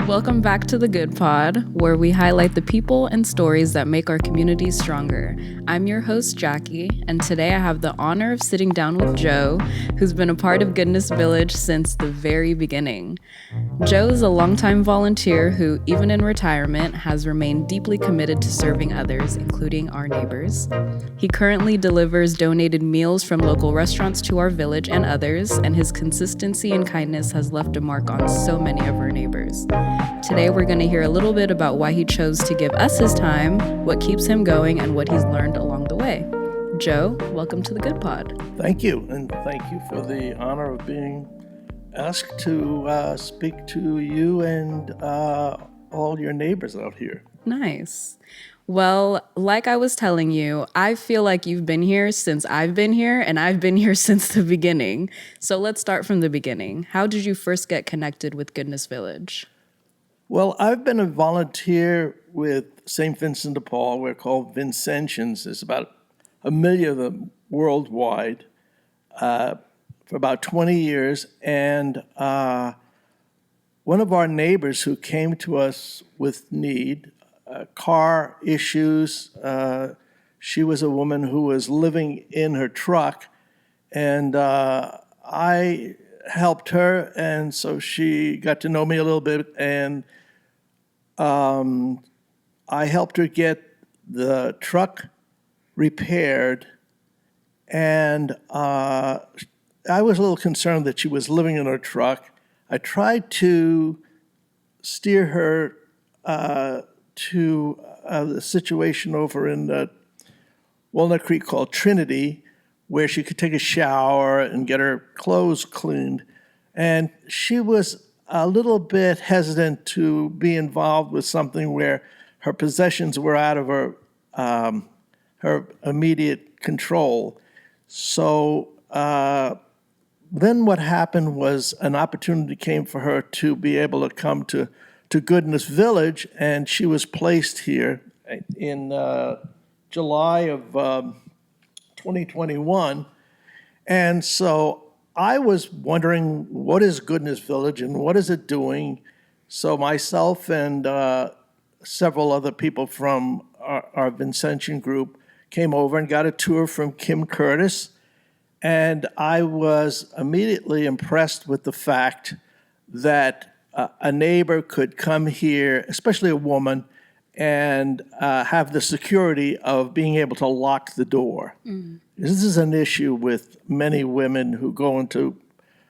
Welcome back to The Good Pod, where we highlight the people and stories that make our communities stronger. I'm your host, Jackie, and today I have the honor of sitting down with Joe, who's been a part of Goodness Village since the very beginning. Joe is a longtime volunteer who, even in retirement, has remained deeply committed to serving others, including our neighbors. He currently delivers donated meals from local restaurants to our village and others, and his consistency and kindness has left a mark on so many of our neighbors. Today, we're going to hear a little bit about why he chose to give us his time, what keeps him going, and what he's learned along the way. Joe, welcome to The Good Pod. Thank you, and thank you for the honor of being asked to speak to you and all your neighbors out here. Nice. Well, like I was telling you, I feel like you've been here since I've been here, and I've been here since the beginning. So let's start from the beginning. How did you first get connected with Goodness Village? Well, I've been a volunteer with St. Vincent de Paul. We're called Vincentians. There's about 1 million of them worldwide for about 20 years. And one of our neighbors who came to us with need, car issues, she was a woman who was living in her truck, and I helped her, and so she got to know me a little bit, and I helped her get the truck repaired, and I was a little concerned that she was living in her truck. I tried to steer her to the situation over in Walnut Creek called Trinity, where she could take a shower and get her clothes cleaned. And she was a little bit hesitant to be involved with something where her possessions were out of her immediate control. So then what happened was an opportunity came for her to be able to come to Goodness Village, and she was placed here in July of 2021. And so I was wondering, what is Goodness Village and what is it doing? So myself and several other people from our Vincentian group came over and got a tour from Kim Curtis. And I was immediately impressed with the fact that a neighbor could come here, especially a woman, and have the security of being able to lock the door. Mm. This is an issue with many women who go into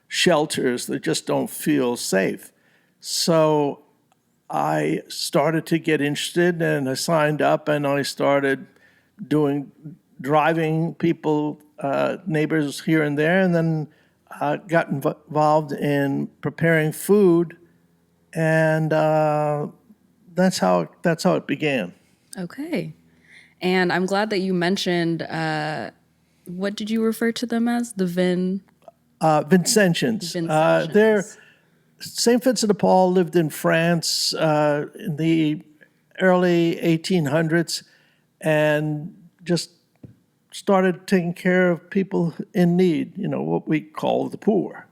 shelters that just don't feel safe. So I started to get interested, and I signed up, and I started driving people, neighbors here and there, and then got involved in preparing food, and that's how it began. Okay. And I'm glad that you mentioned, what did you refer to them as? The Vincentians. They're St. Vincent de Paul lived in France in the early 1800s and just started taking care of people in need, what we call the poor.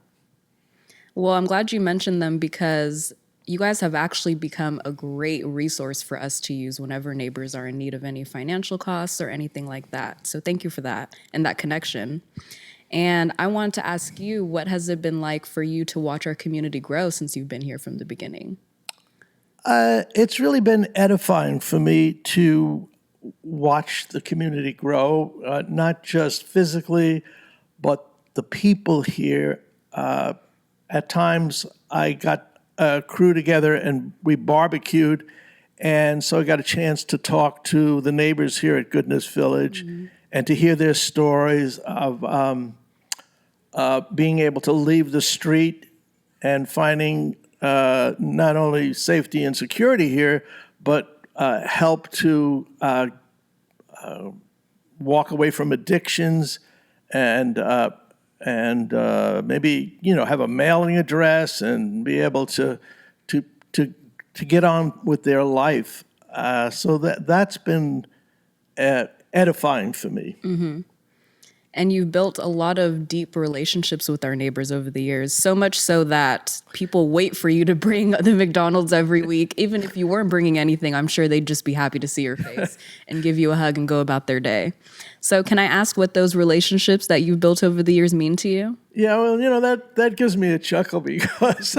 Well, I'm glad you mentioned them because you guys have actually become a great resource for us to use whenever neighbors are in need of any financial costs or anything like that. So thank you for that and that connection. And I wanted to ask you, what has it been like for you to watch our community grow since you've been here from the beginning? It's really been edifying for me to watch the community grow, not just physically, but the people here. At times, I got a crew together and we barbecued, and so I got a chance to talk to the neighbors here at Goodness Village, mm-hmm. and to hear their stories of being able to leave the street and finding not only safety and security here, but help to walk away from addictions and maybe have a mailing address and be able to get on with their life. So that's been edifying for me. Mm-hmm. And you've built a lot of deep relationships with our neighbors over the years, so much so that people wait for you to bring the McDonald's every week. Even if you weren't bringing anything, I'm sure they'd just be happy to see your face and give you a hug and go about their day. So can I ask what those relationships that you've built over the years mean to you? Yeah, well, that gives me a chuckle because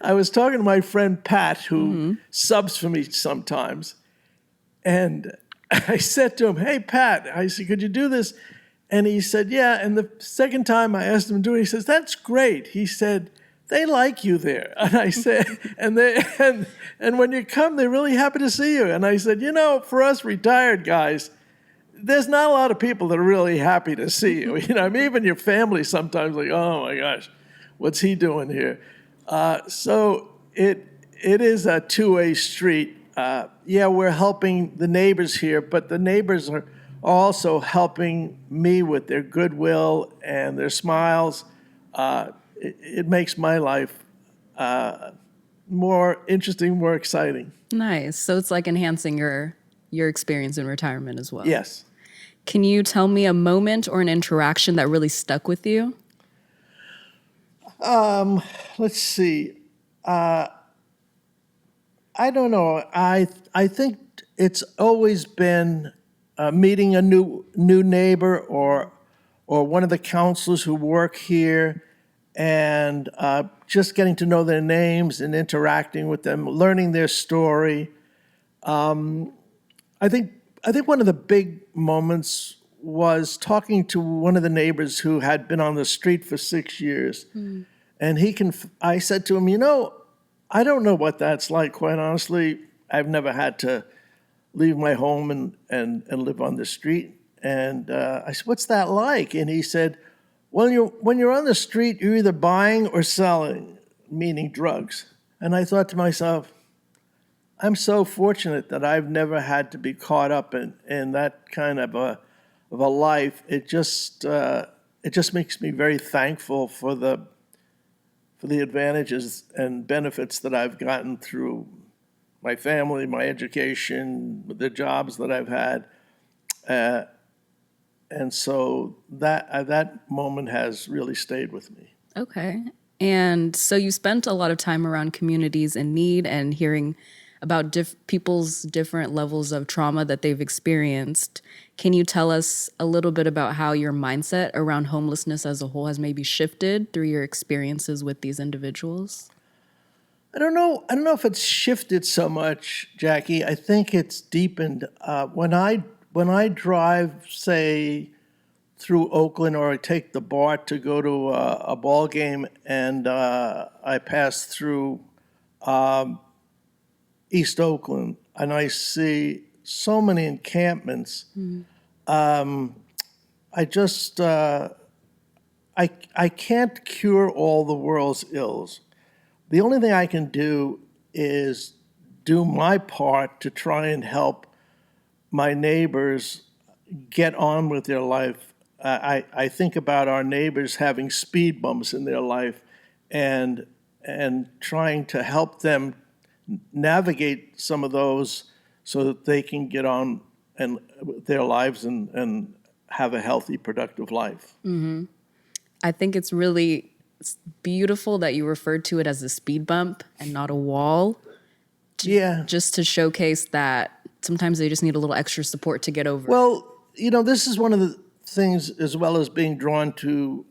I was talking to my friend Pat, who subs for me sometimes, and I said to him, "Hey, Pat," I said, "could you do this?" And he said, "Yeah." And the second time I asked him to do it, he says, "That's great." He said, "They like you there." And I said, and when you come, they're really happy to see you. And I said, for us retired guys, there's not a lot of people that are really happy to see you. Even your family sometimes like, "Oh my gosh, what's he doing here?" So it is a two-way street. We're helping the neighbors here, but the neighbors are also helping me with their goodwill and their smiles. It makes my life more interesting, more exciting. Nice. So it's like enhancing your experience in retirement as well. Yes. Can you tell me a moment or an interaction that really stuck with you? Let's see. I don't know. I think it's always been meeting a new neighbor or one of the counselors who work here, and just getting to know their names and interacting with them, learning their story. I think one of the big moments was talking to one of the neighbors who had been on the street for 6 years, and I said to him, I don't know what that's like, quite honestly. I've never had to leave my home and live on the street. And I said, "What's that like?" And he said, "Well, when you're on the street, you're either buying or selling, meaning drugs." And I thought to myself, I'm so fortunate that I've never had to be caught up in that kind of a life. It just makes me very thankful for the advantages and benefits that I've gotten through my family, my education, the jobs that I've had. And so that moment has really stayed with me. Okay. And so you spent a lot of time around communities in need and hearing about people's different levels of trauma that they've experienced. Can you tell us a little bit about how your mindset around homelessness as a whole has maybe shifted through your experiences with these individuals? I don't know if it's shifted so much, Jackie. I think it's deepened. When I drive, say, through Oakland, or I take the BART to go to a ball game, and I pass through East Oakland, and I see so many encampments. I just I can't cure all the world's ills. The only thing I can do is do my part to try and help my neighbors get on with their life. I think about our neighbors having speed bumps in their life, and trying to help them navigate some of those so that they can get on and their lives and have a healthy, productive life. I think it's really beautiful that you referred to it as a speed bump and not a wall. Just to showcase that sometimes they just need a little extra support to get over. Well, this is one of the things, as well as being drawn to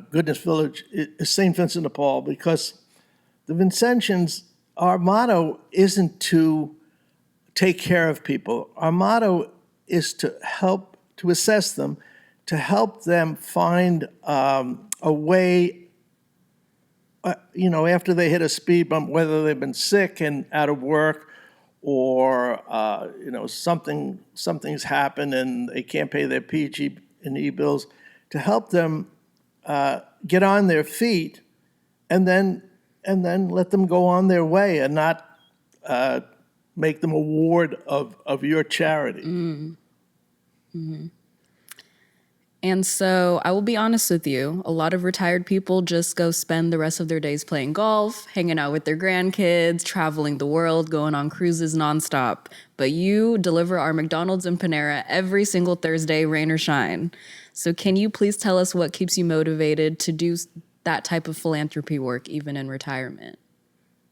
Goodness Village, is St. Vincent de Paul, because the Vincentians, our motto isn't to take care of people. Our motto is to help, to assess them, to help them find a way, after they hit a speed bump, whether they've been sick and out of work, or something's happened and they can't pay their PG&E bills, to help them get on their feet, and then let them go on their way, and not make them a ward of your charity. And so I will be honest with you, a lot of retired people just go spend the rest of their days playing golf, hanging out with their grandkids, traveling the world, going on cruises nonstop. But you deliver our McDonald's and Panera every single Thursday, rain or shine. So can you please tell us what keeps you motivated to do that type of philanthropy work even in retirement?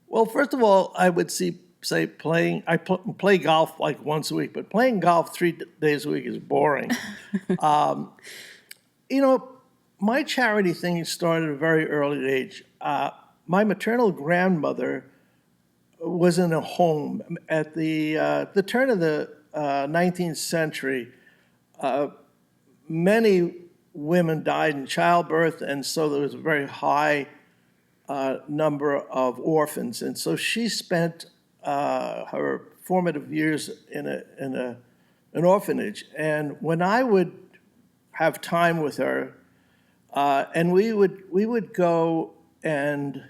Well, first of all, I would say playing. Play golf like once a week, but playing golf 3 days a week is boring. You know, my charity thing started at a very early age. My maternal grandmother was in a home at the turn of the 19th century. Many women died in childbirth, and so there was a very high number of orphans. And so she spent her formative years in an orphanage. And when I would have time with her, and we would go and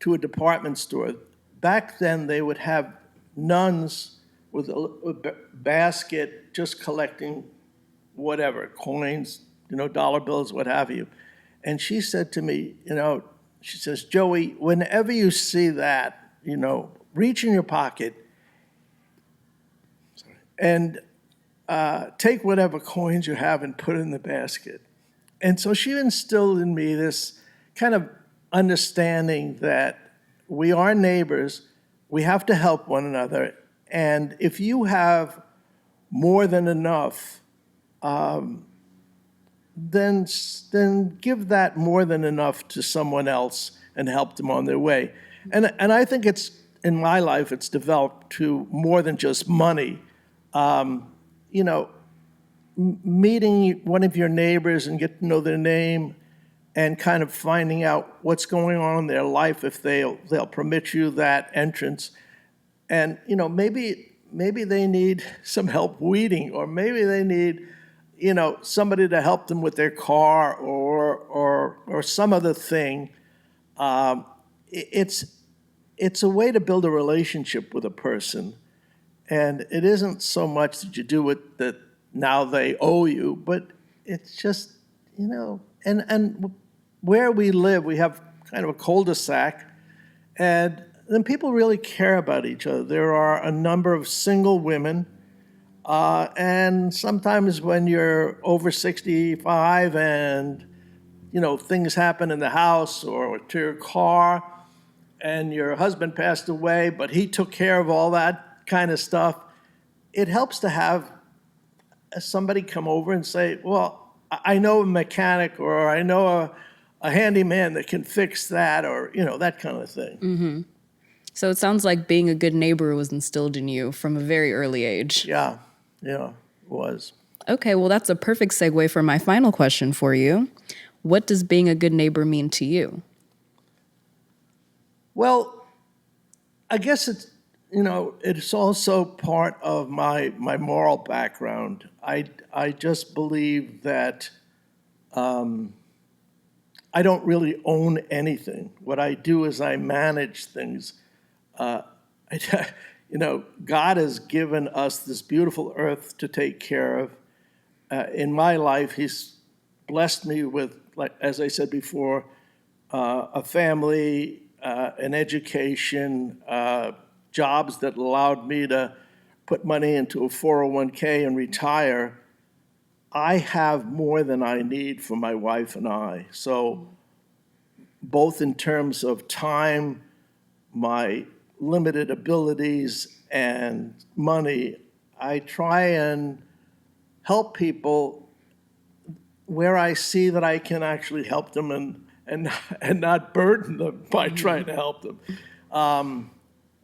to a department store. Back then, they would have nuns with a basket just collecting whatever, coins, dollar bills, what have you. And she said to me, she says, Joey, whenever you see that, reach in your pocket and take whatever coins you have and put it in the basket. And so she instilled in me this kind of understanding that we are neighbors, we have to help one another, and if you have more than enough, then give that more than enough to someone else and help them on their way. And I think it's, in my life, it's developed to more than just money. Meeting one of your neighbors and get to know their name and kind of finding out what's going on in their life, if they'll permit you that entrance. And, maybe they need some help weeding, or maybe they need, somebody to help them with their car or some other thing. It's a way to build a relationship with a person. And it isn't so much that you do it that now they owe you, but it's just, and where we live, we have kind of a cul-de-sac, and then people really care about each other. There are a number of single women, and sometimes when you're over 65 and, things happen in the house or to your car, and your husband passed away, but he took care of all that kind of stuff, it helps to have somebody come over and say, well, I know a mechanic, or I know a handyman that can fix that, or, that kind of thing. Mm-hmm. So it sounds like being a good neighbor was instilled in you from a very early age. Yeah, it was. Okay, well, that's a perfect segue for my final question for you. What does being a good neighbor mean to you? Well, I guess it's also part of my moral background. I just believe that I don't really own anything. What I do is I manage things. God has given us this beautiful earth to take care of. In my life, He's blessed me with, like as I said before, a family, an education, jobs that allowed me to put money into a 401k and retire. I have more than I need for my wife and I. So both in terms of time, my limited abilities, and money, I try and help people where I see that I can actually help them and not burden them by trying to help them.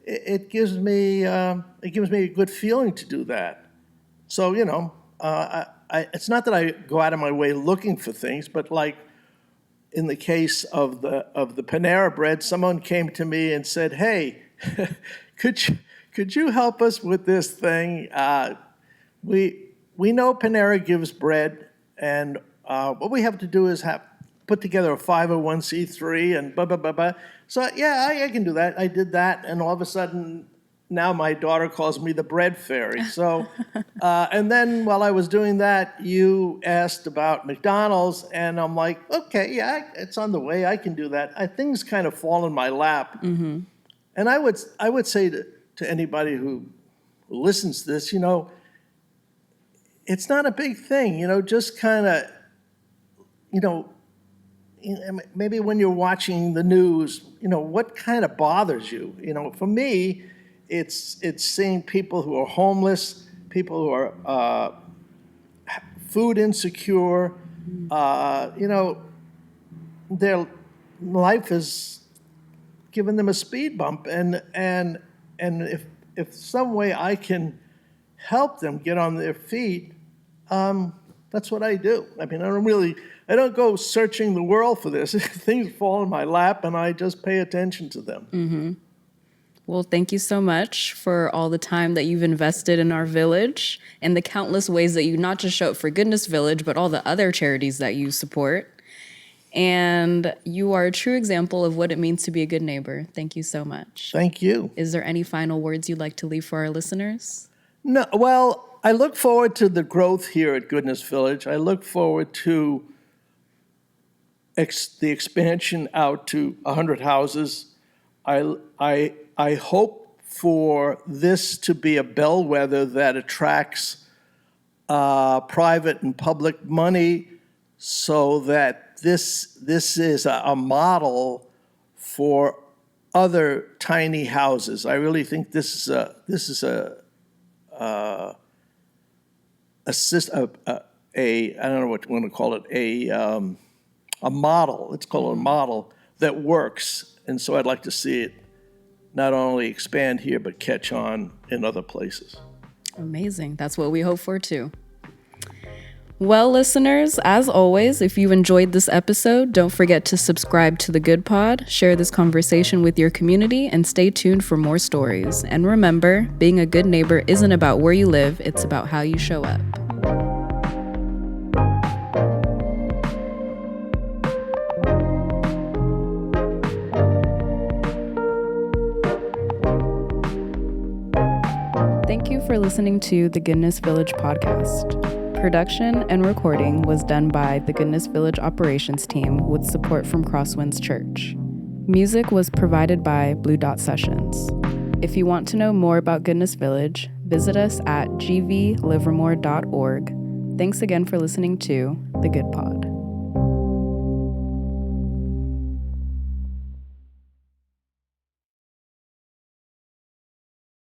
It gives me a good feeling to do that. So it's not that I go out of my way looking for things, but like in the case of the Panera bread, someone came to me and said, "Hey, could you help us with this thing? We know Panera gives bread, and what we have to do is put together a 501c3 and blah blah blah blah." So yeah, I can do that. I did that, and all of a sudden, now my daughter calls me the bread fairy. So, and then while I was doing that, you asked about McDonald's, and I'm like, okay, yeah, it's on the way. I can do that. Things kind of fall in my lap. Mm-hmm. And I would say to anybody who listens to this, it's not a big thing, just kind of, maybe when you're watching the news, what kind of bothers you? For me, it's seeing people who are homeless, people who are food insecure. Their life is giving them a speed bump, and if some way I can help them get on their feet, that's what I do. I mean, I don't go searching the world for this. Things fall in my lap, and I just pay attention to them. Mm-hmm. Well, thank you so much for all the time that you've invested in our village and the countless ways that you not just show up for Goodness Village, but all the other charities that you support. And you are a true example of what it means to be a good neighbor. Thank you so much. Thank you. Is there any final words you'd like to leave for our listeners? No, well, I look forward to the growth here at Goodness Village. I look forward to the expansion out to 100 houses. I hope for this to be a bellwether that attracts private and public money, so that this is a model for other tiny houses. I really think this is a I don't know what you want to call it, a model. Let's call it a model that works. And so I'd like to see it not only expand here, but catch on in other places. Amazing. That's what we hope for too. Well, listeners, as always, if you enjoyed this episode, don't forget to subscribe to The Good Pod, share this conversation with your community, and stay tuned for more stories. And remember, being a good neighbor isn't about where you live, it's about how you show up. Thank you for listening to the Goodness Village podcast. Production and recording was done by the Goodness Village operations team with support from Crosswinds Church. Music was provided by Blue Dot Sessions. If you want to know more about Goodness Village, visit us at gvlivermore.org. Thanks again for listening to The Good Pod.